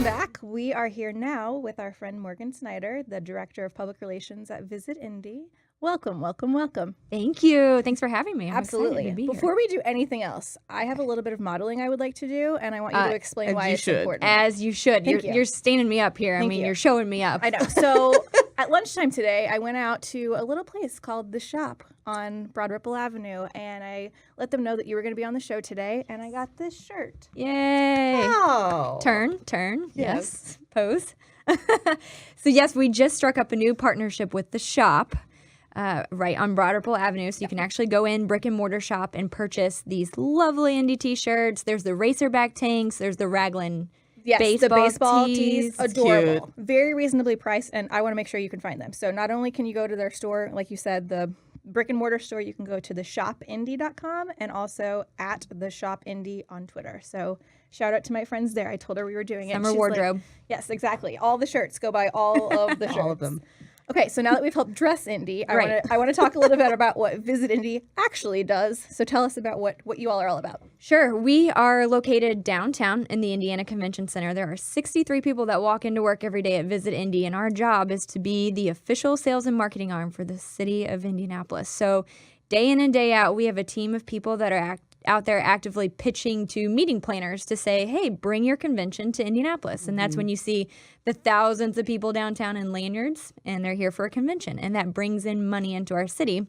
Welcome back. We are here now with our friend Morgan Snyder, the Director of Public Relations at Visit Indy. Welcome, welcome, welcome. Thank you. Thanks for having me. I'm Absolutely. excited to be Before we do anything else, I have a little bit of modeling I would like to do, and I want you to explain why it's important. As you should. You're standing me up here. You're showing me up. I know. So at lunchtime today, I went out to a little place called The Shop on Broad Ripple Avenue, and I let them know that you were going to be on the show today, and I got this shirt. Yay. Oh. Turn. Yes. Pose. So yes, we just struck up a new partnership with The Shop. Right on Broad Ripple Avenue, so you can actually go in brick and mortar shop and purchase these lovely Indy t-shirts. There's the Racerback tanks. There's the Raglan the baseball tees. Adorable. Cute. Very reasonably priced, and I want to make sure you can find them. So not only can you go to their store, like you said, the brick and mortar store, you can go to theshopindy.com and also at theshopindy on Twitter. So shout out to my friends there. I told her we were doing Summer wardrobe. Like, yes, exactly. All the shirts. Go buy all of the shirts. All of them. Okay, so now that we've helped dress Indy, I want to talk a little bit about what Visit Indy actually does. So tell us about what you all are all about. Sure. We are located downtown in the Indiana Convention Center. There are 63 people that walk into work every day at Visit Indy, and our job is to be the official sales and marketing arm for the city of Indianapolis. So day in and day out, we have a team of people that are out there actively pitching to meeting planners to say, hey, bring your convention to Indianapolis. And that's when you see the thousands of people downtown in lanyards, and they're here for a convention. And that brings in money into our city.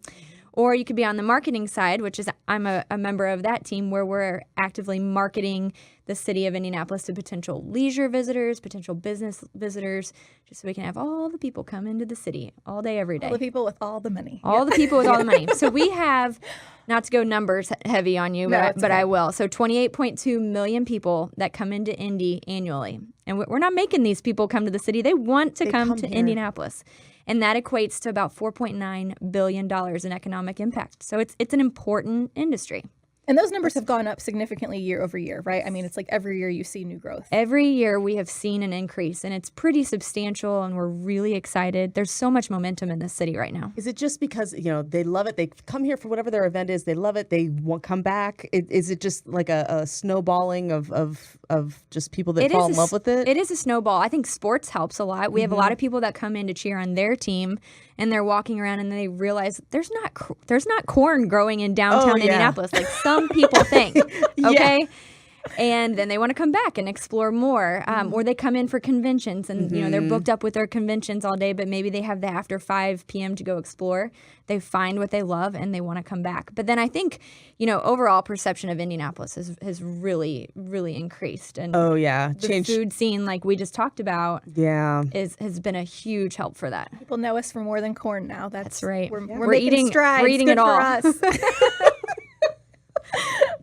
Or you could be on the marketing side, which is I'm a member of that team, where we're actively marketing the city of Indianapolis to potential leisure visitors, potential business visitors, just so we can have all the people come into the city all day, every day. All the people with all the money. All the people with all the money. So we have, not to go numbers heavy on you, but I will. So 28.2 million people that come into Indy annually. And we're not making these people come to the city. They want to come to Indianapolis. And that equates to about $4.9 billion in economic impact. So it's an important industry. And those numbers have gone up significantly year over year, right? I mean, it's like every year you see new growth. Every year we have seen an increase, and it's pretty substantial, and we're really excited. There's so much momentum in this city right now. Is it just because, they love it? They come here for whatever their event is. They love it. They won't come back. Is it just like a snowballing of just people that fall in love with it? It is a snowball. I think sports helps a lot. We have a lot of people that come in to cheer on their team, and they're walking around and they realize there's not corn growing in downtown Indianapolis like some people think. Okay. Yeah. And then they want to come back and explore more. Or they come in for conventions and, they're booked up with their conventions all day, but maybe they have the after 5 p.m. to go explore. They find what they love and they want to come back. But then I think, overall perception of Indianapolis has really, really increased. And the food scene, like we just talked about, has been a huge help for that. People know us for more than corn now. That's right. We're making eating strides. We're eating Good it all. For us.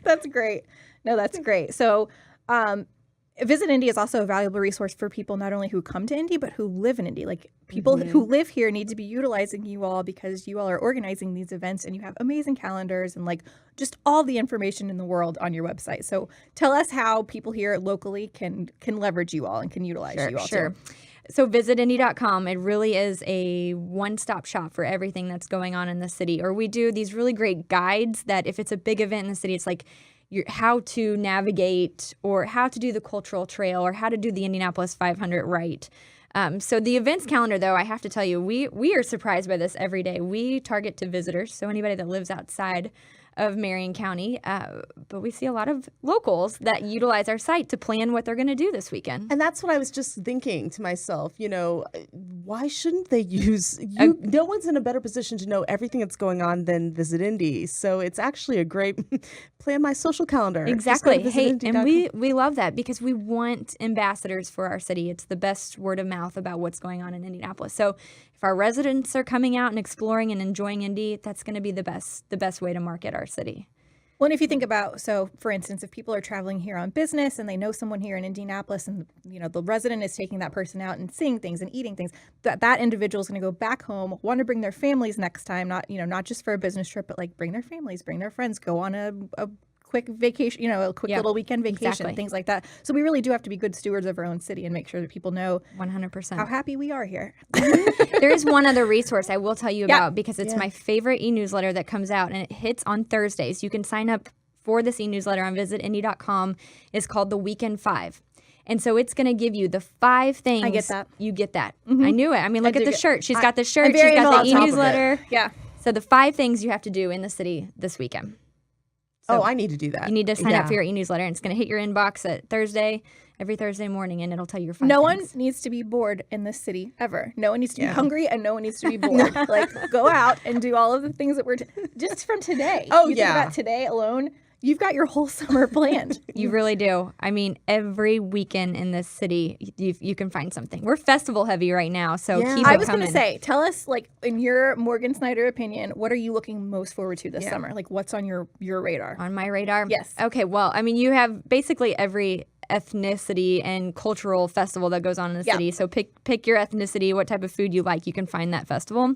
That's great. No, that's great. So Visit Indy is also a valuable resource for people not only who come to Indy, but who live in Indy. Like people who live here need to be utilizing you all because you all are organizing these events and you have amazing calendars and like just all the information in the world on your website. So tell us how people here locally can leverage you all and can utilize you all. Sure. So visitindy.com, it really is a one-stop shop for everything that's going on in the city. Or we do these really great guides that if it's a big event in the city, it's like how to navigate or how to do the cultural trail or how to do the Indianapolis 500 right. So the events calendar, though, I have to tell you, we are surprised by this every day. We target to visitors, so anybody that lives outside of Marion County, but we see a lot of locals that utilize our site to plan what they're going to do this weekend. And that's what I was just thinking to myself, why shouldn't they use you? No one's in a better position to know everything that's going on than Visit Indy. So it's actually a great plan my social calendar. Exactly. Hey, and we love that because we want ambassadors for our city. It's the best word of mouth about what's going on in Indianapolis. So if our residents are coming out and exploring and enjoying Indy, that's going to be the best way to market our city. Well, and if you think about, so for instance, if people are traveling here on business and they know someone here in Indianapolis and, the resident is taking that person out and seeing things and eating things, that individual is going to go back home, want to bring their families next time, not just for a business trip, but like bring their families, bring their friends, go on a quick vacation, a quick little weekend vacation, things like that. So we really do have to be good stewards of our own city and make sure that people know 100% how happy we are here. There is one other resource I will tell you about because it's my favorite e-newsletter that comes out and it hits on Thursdays. You can sign up for this e-newsletter on visitindy.com. It's called The Weekend 5. And so it's going to give you the 5 things. I get that. You get that. I knew it. I mean, look at the shirt. She's got the shirt. I'm She's very got the on top of it. e-newsletter. Yeah. So the 5 things you have to do in the city this weekend. So I need to do that. you need to sign up for your e-newsletter, and it's going to hit your inbox at every Thursday morning, and it'll tell you your 5 No things. one needs to be bored in this city ever. No one needs to be hungry, and no one needs to be bored. Like, go out and do all of the things that we're just from today. You think about today alone, you've got your whole summer planned. You really do. I mean, every weekend in this city, you can find something. We're festival heavy right now, so keep it I was coming. going to say, tell us, like, in your Morgan Snyder opinion, what are you looking most forward to this summer? Like, what's on your radar? On my radar? Yes. Okay, well, I mean, you have basically every ethnicity and cultural festival that goes on in the city. So pick your ethnicity, what type of food you like. You can find that festival.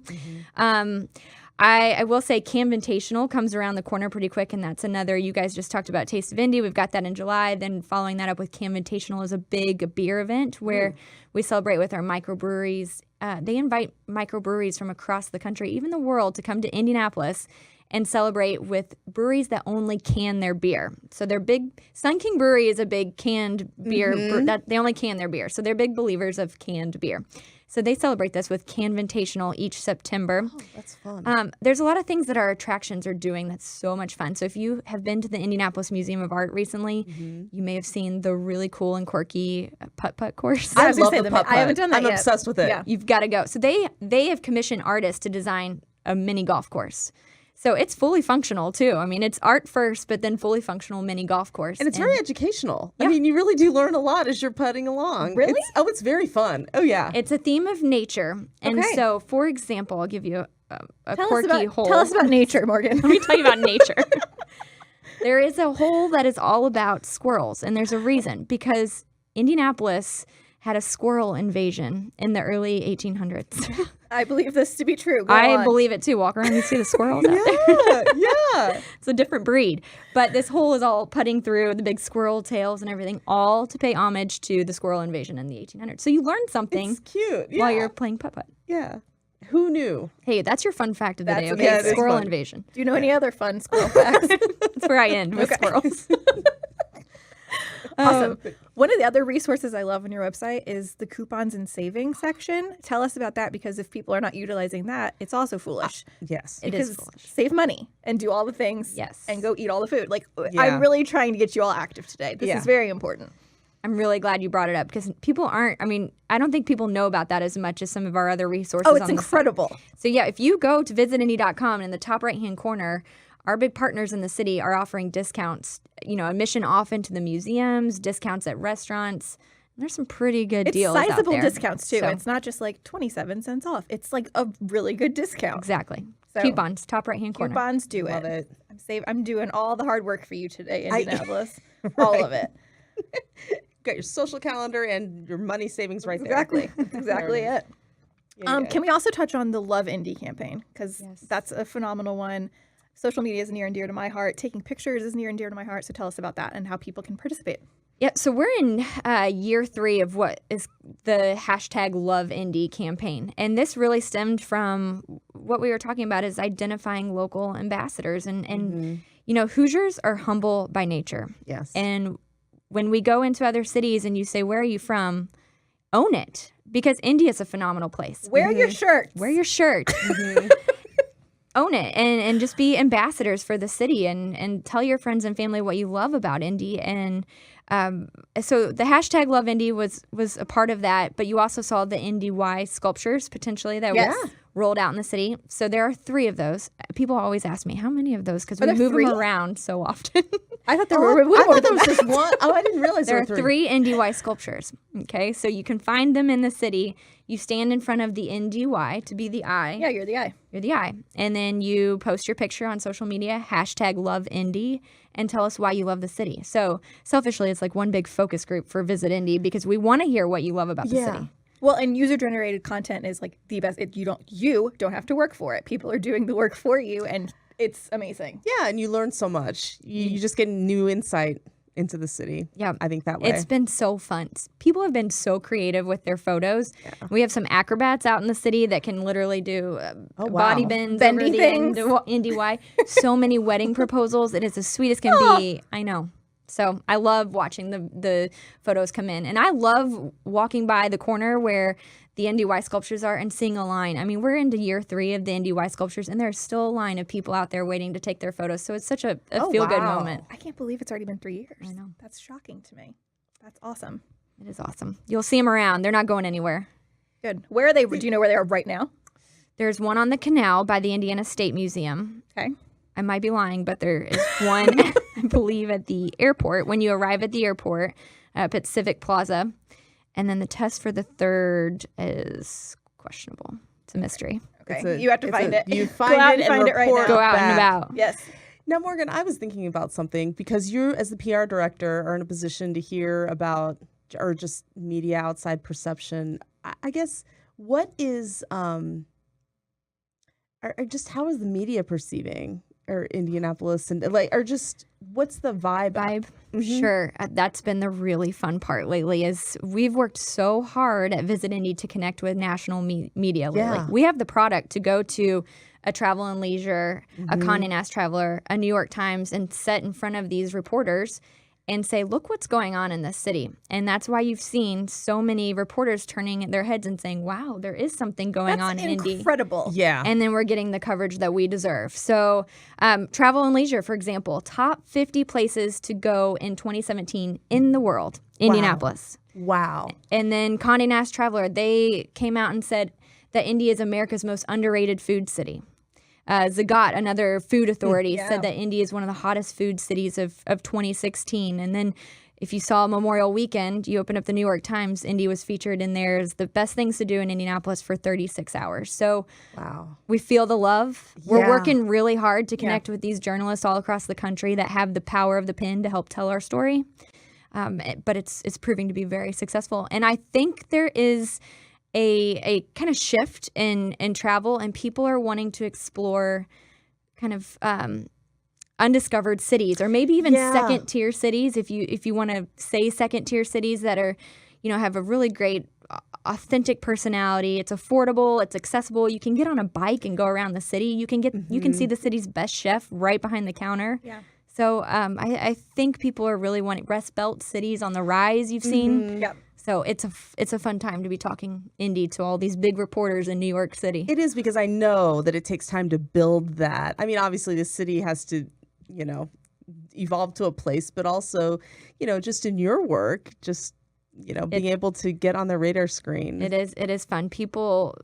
I will say Canvitational comes around the corner pretty quick, and that's another. You guys just talked about Taste of Indy. We've got that in July. Then following that up with Canvitational is a big beer event where we celebrate with our microbreweries. They invite microbreweries from across the country, even the world, to come to Indianapolis and celebrate with breweries that only can their beer. So they're big. Sun King Brewery is a big canned beer. That they only can their beer. So they're big believers of canned beer. So they celebrate this with Canvitational each September. Oh, that's fun. There's a lot of things that our attractions are doing that's so much fun. So if you have been to the Indianapolis Museum of Art recently, you may have seen the really cool and quirky putt-putt course. I love the putt-putt. I haven't done that I'm yet. obsessed with it. Yeah. You've got to go. So they have commissioned artists to design a mini golf course. So it's fully functional, too. I mean, it's art first, but then fully functional mini golf course. And it's very educational. I mean, you really do learn a lot as you're putting along. Really? It's very fun. Oh, yeah. It's a theme of nature. And Okay. so, for example, I'll give you a Tell quirky hole. us about nature, Morgan. Let me tell you about nature. There is a hole that is all about squirrels, and there's a reason. Because Indianapolis had a squirrel invasion in the early 1800s. I believe this to be true. Go I on. believe it, too. Walk around and see the squirrels out there. Yeah. It's a different breed. But this hole is all putting through the big squirrel tails and everything, all to pay homage to the squirrel invasion in the 1800s. So you learn something It's cute. while you're playing putt-putt. Yeah. Who knew? Hey, that's your fun fact of the day, That's okay? amazing. Yeah, it is Squirrel fun. invasion. Do you know any other fun squirrel facts? That's where I end with squirrels. Awesome. One of the other resources I love on your website is the coupons and savings section. Tell us about that, because if people are not utilizing that, it's also foolish. Yes. It is Because foolish. save money and do all the things Yes. and go eat all the food. Like, Yeah. I'm really trying to get you all active today. This is very important. I'm really glad you brought it up because people aren't, I mean, I don't think people know about that as much as some of our other resources. Oh, it's on the site. incredible. So yeah, if you go to visitindy.com and in the top right-hand corner, our big partners in the city are offering discounts, admission off into the museums, discounts at restaurants. There's some pretty good It's deals out sizable there. discounts too. So- It's not just like 27 cents off. It's like a really good discount. Exactly. So- Coupons, top right-hand corner. Coupons, do Love it. it. I'm doing all the hard work for you today, Indianapolis. All of it. Got your social calendar and your money savings right there. Exactly. That's exactly it. Yeah. Can we also touch on the Love Indy campaign? Because Yes. that's a phenomenal one. Social media is near and dear to my heart. Taking pictures is near and dear to my heart. So tell us about that and how people can participate. Yeah, so we're in year 3 of what is the hashtag Love Indy campaign. And this really stemmed from what we were talking about is identifying local ambassadors. And Hoosiers are humble by nature. Yes. And when we go into other cities and you say, where are you from? Own it. Because Indy is a phenomenal place. Wear your shirts. Wear your shirt. Own it and just be ambassadors for the city and tell your friends and family what you love about Indy. And so the hashtag Love Indy was a part of that, but you also saw the Indy Y sculptures potentially that Yes. were rolled out in the city. So there are 3 of those. People always ask me, how many of those? Because we there move 3? them around so often. I thought there were way I more thought than there was that. just one. Oh, I didn't realize There there are were 3. 3 Indy Y sculptures. Okay, so you can find them in the city. You stand in front of the Indy Y to be the eye. Yeah, you're the eye. You're the eye. And then you post your picture on social media, hashtag Love Indy, and tell us why you love the city. So selfishly, it's like one big focus group for Visit Indy because we want to hear what you love about the city. Well, and user-generated content is like the best. You don't have to work for it. People are doing the work for you, and it's amazing. Yeah, and you learn so much. You just get new insight into the city. Yeah. I think that way. It's been so fun. People have been so creative with their photos. We have some acrobats out in the city that can literally do wow. body bends, Bendy over the things. Indy Y. So many wedding proposals. It is as sweet as can be. I know. So I love watching the photos come in. And I love walking by the corner where the NDY sculptures are and seeing a line. I mean, we're into year 3 of the NDY sculptures, and there's still a line of people out there waiting to take their photos. So it's such a feel-good moment. I can't believe it's already been 3 years. I know. That's shocking to me. That's awesome. It is awesome. You'll see them around. They're not going anywhere. Good. Where are they? Do you know where they are right now? There's one on the canal by the Indiana State Museum. Okay. I might be lying, but there is one, I believe, at the airport. When you arrive at the airport, up at Civic Plaza. And then the test for the third is questionable. It's a mystery. Okay. You have to find it. You Go find out it and find it right now. Go out and back. about. Yes. Now, Morgan, I was thinking about something because you, as the PR director, are in a position to hear about or just media outside perception. I guess what is or just how is the media perceiving or Indianapolis and or just what's the vibe? Mm-hmm. Sure. That's been the really fun part lately is we've worked so hard at Visit Indy to connect with national media lately. Yeah. We have the product to go to a Travel and Leisure, a Condé Nast Traveler, a New York Times, and set in front of these reporters and say, look what's going on in this city. And that's why you've seen so many reporters turning their heads and saying, wow, there is something going on in Indy. Incredible. Yeah. And then we're getting the coverage that we deserve. So Travel and Leisure, for example, top 50 places to go in 2017 in the world, Indianapolis. Wow. And then Condé Nast Traveler, they came out and said that Indy is America's most underrated food city. Zagat, another food authority, said that Indy is one of the hottest food cities of 2016. And then if you saw Memorial Weekend, you open up the New York Times, Indy was featured in there as the best things to do in Indianapolis for 36 hours. So we feel the love. We're working really hard to connect with these journalists all across the country that have the power of the pen to help tell our story. But it's proving to be very successful. And I think there is a kind of shift in travel, and people are wanting to explore kind of undiscovered cities, or maybe even second tier cities, if you want to say second tier cities that are, have a really great authentic personality. It's affordable, it's accessible. You can get on a bike and go around the city. You can see the city's best chef right behind the counter. Yeah. So I think people are really wanting Rust Belt cities on the rise. You've seen. Yep. So it's a fun time to be talking Indy to all these big reporters in New York City. It is, because I know that it takes time to build that. I mean, obviously the city has to, evolve to a place, but also, just in your work, just, being able to get on the radar screen. It is fun. People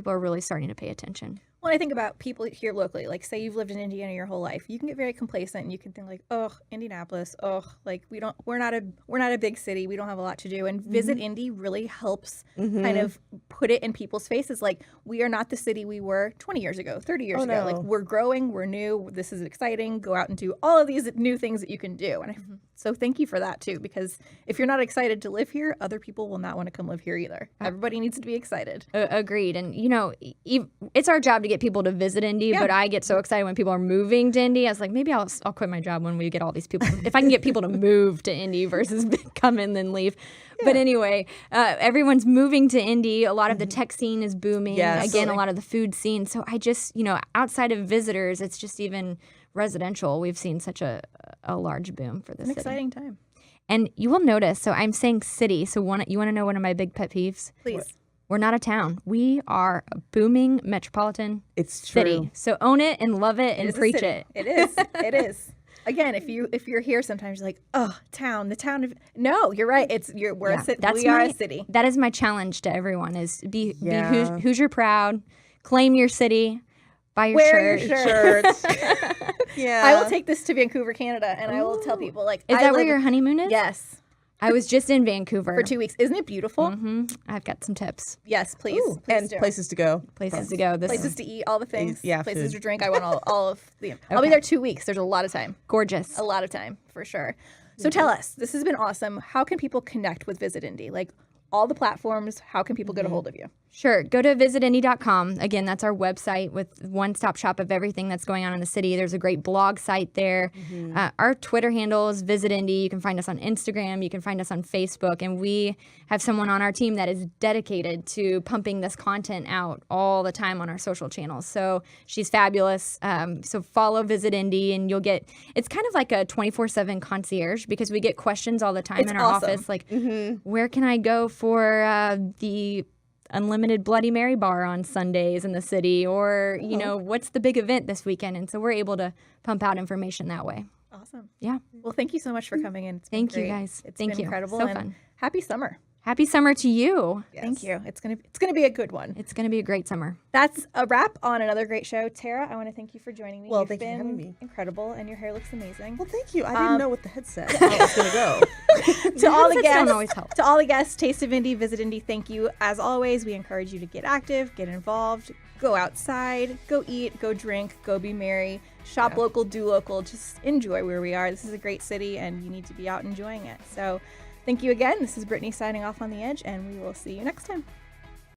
are really starting to pay attention. When I think about people here locally, like say you've lived in Indiana your whole life, you can get very complacent and you can think like, oh, Indianapolis, like we're not a big city, we don't have a lot to do. And Visit Indy really helps kind of put it in people's faces, like we are not the city we were 20 years ago, 30 years ago. No. Like we're growing, we're new, this is exciting, go out and do all of these new things that you can do. And so thank you for that too, because if you're not excited to live here, other people will not want to come live here either. Everybody needs to be excited. Agreed. And it's our job to get people to visit Indy, but I get so excited when people are moving to Indy. I was like, maybe I'll quit my job when we get all these people. If I can get people to move to Indy versus come in then leave. But anyway, everyone's moving to Indy. A lot of the tech scene is booming. Yes. Again, a lot of the food scene. So I just, outside of visitors, it's just even residential. We've seen such a large boom for this An city. exciting time. And you will notice, so I'm saying city. So you want to know one of my big pet peeves? Please. We're not a town. We are a booming metropolitan True. city. So own it and love it and preach it. It is. It is. Again, if you're here, sometimes you're like, oh, the town of. No, you're right. We're a city. We are a city. That is my challenge to everyone: is be Hoosier proud, claim your city, buy your Wear shirt. your shirts. Yeah. I will take this to Vancouver, Canada, and I will tell people like. Is that where your honeymoon is? Yes. I was just in Vancouver For 2 weeks. Isn't it beautiful? I've got some tips. Yes, please. Ooh, Please and do. places to go. Places to go. Places to eat, all the things. Yeah, places food. to drink. I want all of the. I'll be there 2 weeks. There's a lot of time. Gorgeous. A lot of time for sure. So tell us, this has been awesome. How can people connect with Visit Indy? Like, all the platforms. How can people get a hold of you? Sure. Go to visitindy.com. Again, that's our website with one-stop shop of everything that's going on in the city. There's a great blog site there. Our Twitter handle is Visit Indy. You can find us on Instagram. You can find us on Facebook. And we have someone on our team that is dedicated to pumping this content out all the time on our social channels. So she's fabulous. So follow Visit Indy, and you'll get, it's kind of like a 24/7 concierge, because we get questions all the time It's in our awesome. office. Like, where can I go for the unlimited Bloody Mary bar on Sundays in the city, or you know, what's the big event this weekend? And so we're able to pump out information that way. Awesome. Yeah. Well, thank you so much for coming in. It's been Thank you, great. guys. It's Thank been you. incredible. So and fun. Happy summer. Happy summer to you. Thank you. It's gonna be a good one. It's going to be a great summer. That's a wrap on another great show. Tara, I want to thank you for joining me. Well, You've thank you for been having me. incredible, and your hair looks amazing. Well, thank you. I didn't know with the headset how it was going to go. To all the Headsets don't guests, always help. to all the guests, Taste of Indy, Visit Indy. Thank you. As always, we encourage you to get active, get involved, go outside, go eat, go drink, go be merry, shop local, do local. Just enjoy where we are. This is a great city, and you need to be out enjoying it. So, thank you again. This is Brittany signing off on The Edge, and we will see you next time.